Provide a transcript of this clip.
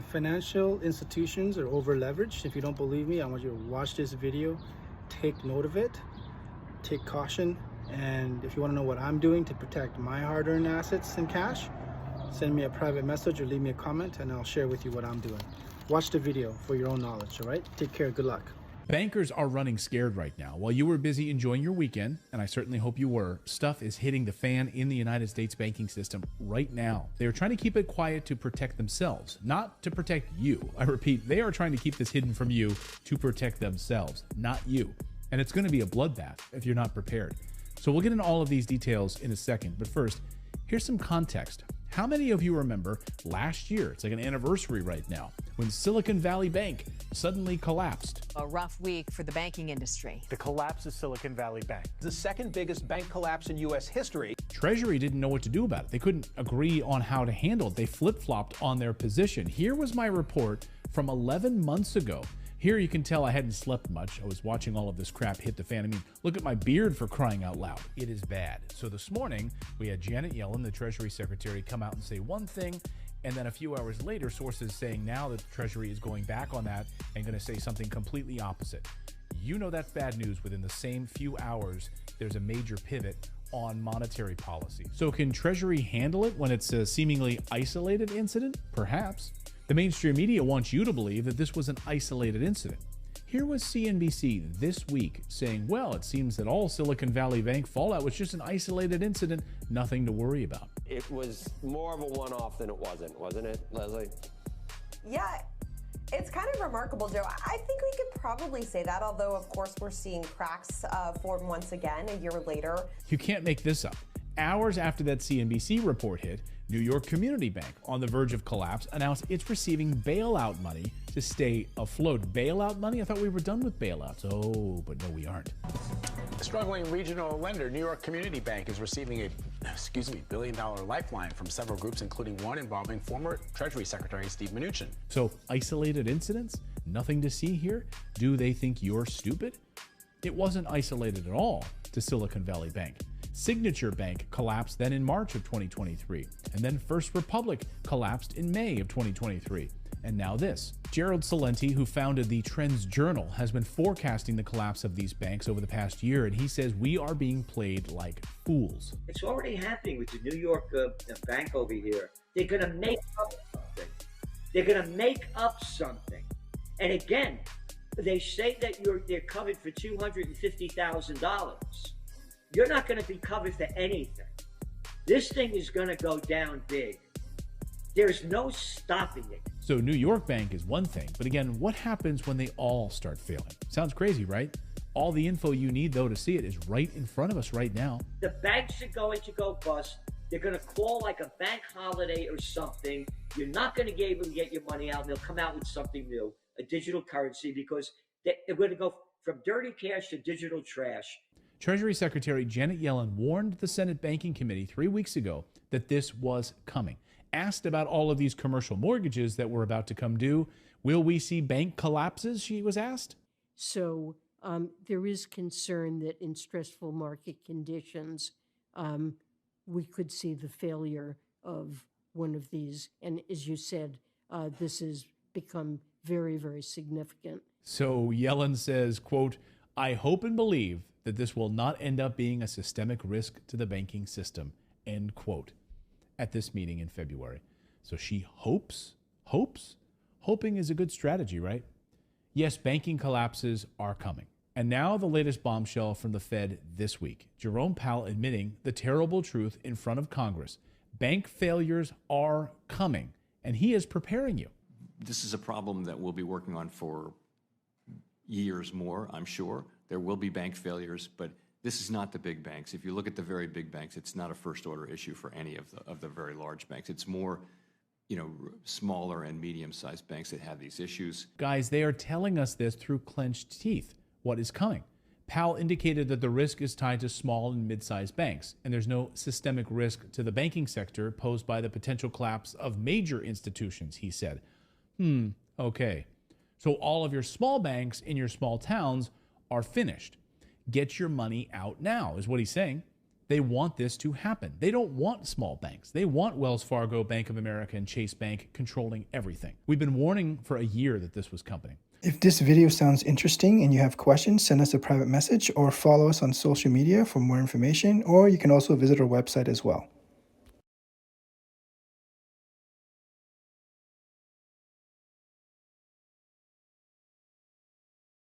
Financial institutions are over leveraged. If you don't believe me, I want you to watch this video, take note of it, take caution, and if you want to know what I'm doing to protect my hard-earned assets and cash, send me a private message or leave me a comment and I'll share with you what I'm doing. Watch the video for your own knowledge, all right? Take care, good luck. Bankers are running scared right now. While you were busy enjoying your weekend, and I certainly hope you were, stuff is hitting the fan in the United States banking system right now. They are trying to keep it quiet to protect themselves, not to protect you. I repeat, they are trying to keep this hidden from you to protect themselves, not you. And it's going to be a bloodbath if you're not prepared. So we'll get into all of these details in a second, but first, here's some context. How many of you remember last year, it's like an anniversary right now, when Silicon Valley Bank suddenly collapsed? A rough week for the banking industry. The collapse of Silicon Valley Bank, the second biggest bank collapse in U.S. history. Treasury didn't know what to do about it. They couldn't agree on how to handle it. They flip-flopped on their position. Here was my report from 11 months ago. Here you can tell I hadn't slept much. I was watching all of this crap hit the fan. I mean, look at my beard, for crying out loud. It is bad. So this morning, we had Janet Yellen, the Treasury Secretary, come out and say one thing, and then a few hours later, sources saying now that the Treasury is going back on that and going to say something completely opposite. You know that's bad news. Within the same few hours, there's a major pivot on monetary policy. So can Treasury handle it when it's a seemingly isolated incident? Perhaps. The mainstream media wants you to believe that this was an isolated incident. Here was CNBC this week saying, well, it seems that all Silicon Valley Bank fallout was just an isolated incident, nothing to worry about. It was more of a one-off than it wasn't it, Leslie? Yeah, it's kind of remarkable, Joe. I think we could probably say that, although, of course, we're seeing cracks form once again a year later. You can't make this up. Hours after that CNBC report hit, New York Community Bank, on the verge of collapse, announced it's receiving bailout money to stay afloat. Bailout money? I thought we were done with bailouts. Oh, but no, we aren't. A struggling regional lender, New York Community Bank, is receiving a, billion-dollar lifeline from several groups, including one involving former Treasury Secretary Steve Mnuchin. So, isolated incidents? Nothing to see here? Do they think you're stupid? It wasn't isolated at all to Silicon Valley Bank. Signature Bank collapsed then in March of 2023, and then First Republic collapsed in May of 2023. And now this. Gerald Celente, who founded the Trends Journal, has been forecasting the collapse of these banks over the past year, and he says we are being played like fools. It's already happening with the New York bank over here. They're going to make up something. They're going to make up something. And again, they say that they're covered for $250,000. You're not going to be covered for anything. This thing is going to go down big. There's no stopping it. So New York Bank is one thing, but again, what happens when they all start failing? Sounds crazy, right? All the info you need, though, to see it is right in front of us right now. The banks are going to go bust. They're going to call like a bank holiday or something. You're not going to be able to get your money out, and they'll come out with something new, a digital currency, because they're going to go from dirty cash to digital trash. Treasury Secretary Janet Yellen warned the Senate Banking Committee 3 weeks ago that this was coming. Asked about all of these commercial mortgages that were about to come due, will we see bank collapses, she was asked? So there is concern that in stressful market conditions, we could see the failure of one of these. And as you said, this has become very, very significant. So Yellen says, quote, I hope and believe that this will not end up being a systemic risk to the banking system, end quote, at this meeting in February. So she hopes? Hoping is a good strategy, right? Yes, banking collapses are coming. And now the latest bombshell from the Fed this week. Jerome Powell admitting the terrible truth in front of Congress. Bank failures are coming, and he is preparing you. This is a problem that we'll be working on for years more, I'm sure. There will be bank failures, but this is not the big banks. If you look at the very big banks, it's not a first-order issue for any of the very large banks. It's more, smaller and medium-sized banks that have these issues. Guys, they are telling us this through clenched teeth. What is coming? Powell indicated that the risk is tied to small and mid-sized banks, and there's no systemic risk to the banking sector posed by the potential collapse of major institutions, he said. Okay. So all of your small banks in your small towns are finished. Get your money out now, is what he's saying. They want this to happen. They don't want small banks. They want Wells Fargo, Bank of America, and Chase Bank controlling everything. We've been warning for a year that this was coming. If this video sounds interesting and you have questions, send us a private message or follow us on social media for more information, or you can also visit our website as well.